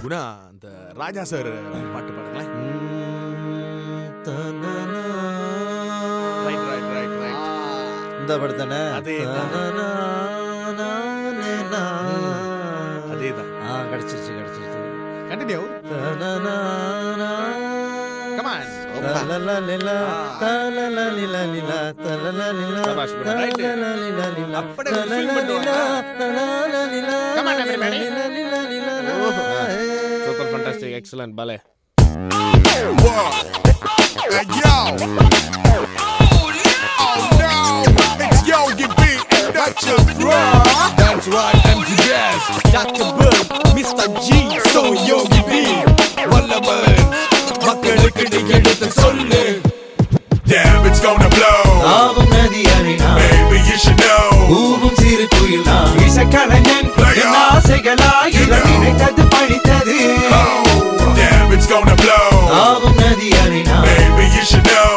குணா அந்த ராஜா சார் பாட்டு பாடுங்களேன். Right right right right. இந்த பாட்டு தானே? அதேதான். கிடைச்சிருச்சு. Continue. Come on. Super fantastic, excellent ballet. Hey yo! Oh no! It's Yogi B and Dr. Bro. That's right, MC Jazz, Dr. Bird, Mr. G, so Yogi B. Wallaban, மக்களுக்கு நீ எடுத்து சொல்லு. Damn, it's gonna blow. Baby, you should know. Damn, it's gonna blow. Baby, you should know.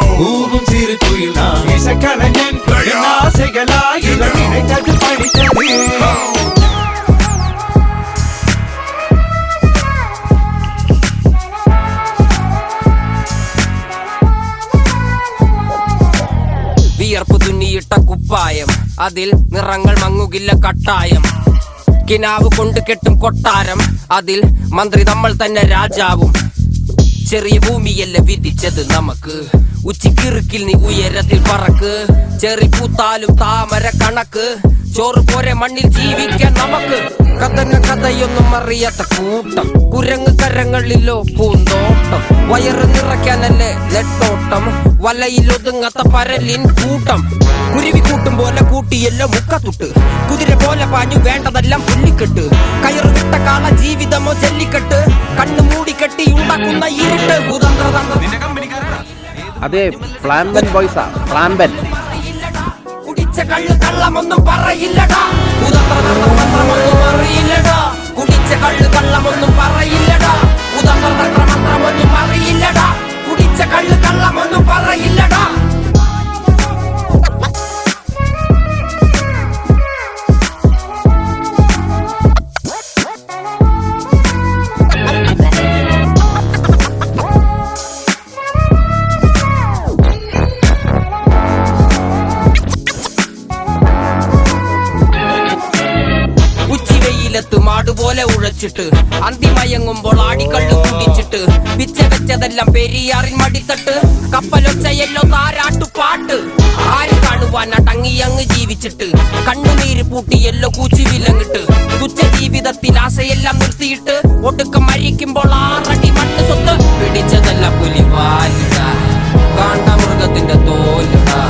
വിയർപ്പ് തുന്നിയിട്ട കുപ്പായം, അതിൽ നിറങ്ങൾ മങ്ങുകില്ല കട്ടായം. കിനാവ് കൊണ്ട് കെട്ടും കൊട്ടാരം, അതിൽ മന്ത്രി നമ്മൾ തന്നെ രാജാവും. ചെറിയ ഭൂമിയല്ല വിധിച്ചത് നമുക്ക്, ഉച്ചിക്കിറുക്കിൽ നീ ഉയരത്തിൽ പറക്ക്. ചെറി പൂത്താലും താമര കണക്ക്, ചോറ് പോരെ മണ്ണിൽ ജീവിക്കാൻ നമുക്ക്. കഥയൊന്നും അറിയാത്ത കൂട്ടം, കുരങ്ങ് കരങ്ങളിലോ പൂന്തോട്ടം. വയറ് നിറയ്ക്കാനല്ലേ നെട്ടോട്ടം, വലയിൽ ഒതുങ്ങാത്ത പരലിൻ കൂട്ടം. കുരുവി കൂട്ടും പോലെ കൂട്ടിയല്ലോ മുക്കത്തുട്ട്, കുതിര പോലെ പാഞ്ഞു വേണ്ടതെല്ലാം പുല്ലിക്കെട്ട്. കയറ് വിട്ട കാള ജീവിതമോ ജല്ലിക്കെട്ട്, കണ്ണു മൂടിക്കെട്ടി ഉണ്ടാക്കുന്ന ഇരുട്ട്. അതെ, പ്ലാമ്പൻ ബോയ്സാ, പ്ലാമ്പൻ. കുടിച്ച കള്ള് കള്ളമൊന്നും പറയില്ലടാ, ഉദന്ത്രമന്ത്രമൊന്നും അറിയില്ലടാ. കുടിച്ച കള്ള് കള്ളമൊന്നും പറയില്ലടാ, ഉദന്ത്രമന്ത്രമൊന്നും അറിയില്ലടാ. കുടിച്ച കള്ള് കള്ളമൊന്നും പറയില്ലടാ. മാടുപോലെ ഉഴച്ചിട്ട് അന്തിമയങ്ങുമ്പോൾ ആടിക്കള്ളു കുടിച്ചിട്ട്, പിച്ച വെച്ചതെല്ലാം പെരിയാറിൻ മടിത്തട്ട്. കപ്പലൊച്ചയല്ലോ താരാട്ടുപാട്ട്, ആര് കാണുവാനാ ടങ്ങിയങ്ങ് ജീവിച്ചിട്ട്. കണ്ണുനീര് പൂട്ടിയല്ലോ കൂച്ചി വിലങ്ങിട്ട്, തുച്ഛ ജീവിതത്തിൽ ആശയെല്ലാം നിർത്തിയിട്ട്. ഒടുക്കം മരിക്കുമ്പോൾ 6 അടി മണ്ണ് സ്വത്ത്. പിടിച്ചതെല്ലാം പുലിവാലിടാ, കാണ്ടാമൃഗത്തിന്റെ തോലിടാ.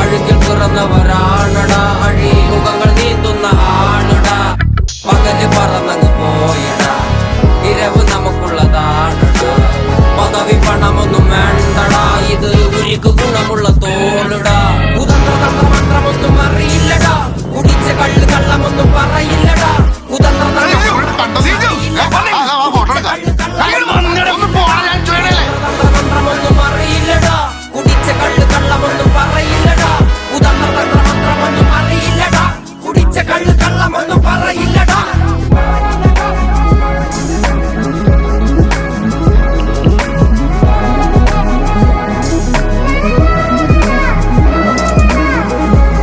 അഴുകിൽ പിറന്നവരാണടാ, അഴിമുഖങ്ങൾ നീന്തുന്ന ആണടാ. പകല് പറന്നങ്ങ് പോയിടാ, ഇരവ് നമുക്കുള്ളതാണടാ. പദവി പണമൊന്നും വേണ്ടടാ, ഇത് ഉരുക്ക് ഗുണമുള്ള തോളിടാ. ഉദന്ത്രമന്ത്രമൊന്നും അറിയില്ലടാ, കുടിച്ച കള്ള് കള്ളമൊന്നും പറയില്ലടാ. ഉദന്ത്രമന്ത്രമൊന്നും അറിയില്ലടാ, കുടിച്ച കള്ള് കള്ളമൊന്നും പറയില്ലടാ. ഉദന്ത്രമന്ത്രമൊന്നും അറിയില്ലടാ, കുടിച്ച കള്ള് കള്ളമൊന്നും പറയില്ലടാ.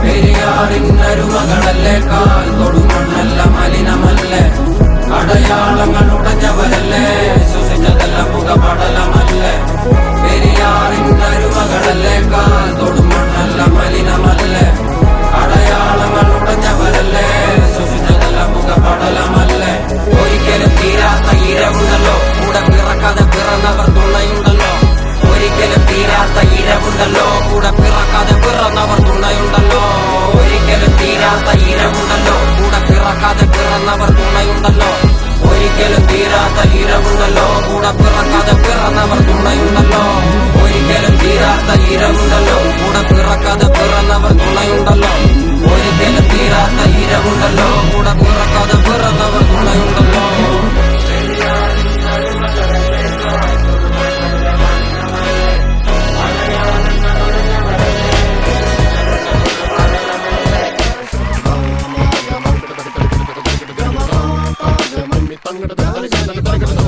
പെരിയാറിനരുമകളല്ലേ, കാൽ തൊടുമണ്ണല്ല മലിനമല്ലേ. അടയാളങ്ങൾ ഉടഞ്ഞവരല്ലേ, ശ്വസിച്ചതെല്ലാം മുഖപടലമല്ലേ. പെരിയാറിനരുമകളല്ലേ, കാൽ തൊടുമണ്ണല്ല മലിനമല്ലേ. അടയാളങ്ങൾ ഉടഞ്ഞവരല്ലേ, ശ്വസിച്ചതെല്ലാം മുഖപടലമല്ലേ. ഒരിക്കലും തീരാത്ത ഇരവുണ്ടല്ലോ, കൂടെ പിറക്കാതെ പിറന്നവർ തുണയുണ്ടല്ലോ. ഒരിക്കലും തീരാത്ത ഇരവുണ്ടല്ലോ, കൂടെ പിറക്കാതെ പിറന്നവർ തുണയുണ്ടല്ലോ. ഒരിക്കലും തീരാത്ത ഇരവുണ്ടല്ലോ, കൂടെ പിറക്കാതെ പിറന്നവർ തുണയുണ്ടല്ലോ. ഒരിക്കലും തീരാത്ത ഇരവുണ്ടല്ലോ, കൂടെ പിറക്കാതെ പിറന്നവർ തുണയുണ്ടല്ലോ. ഒരിക്കലും തീരാത്ത ഇരവുണ്ടല്ലോ, കൂടെ പിറക്കാതെ പിറന്നവർ തുണയുണ്ടല്ലോ. ഒരിക്കലും തീരാത്ത ഇരവുണ്ടല്ലോ, കൂടെ പിറക്കാതെ പിറന്നവർ തുണയുണ്ടല്ലോ. Bangada തലയ്ക്കടുത്തോ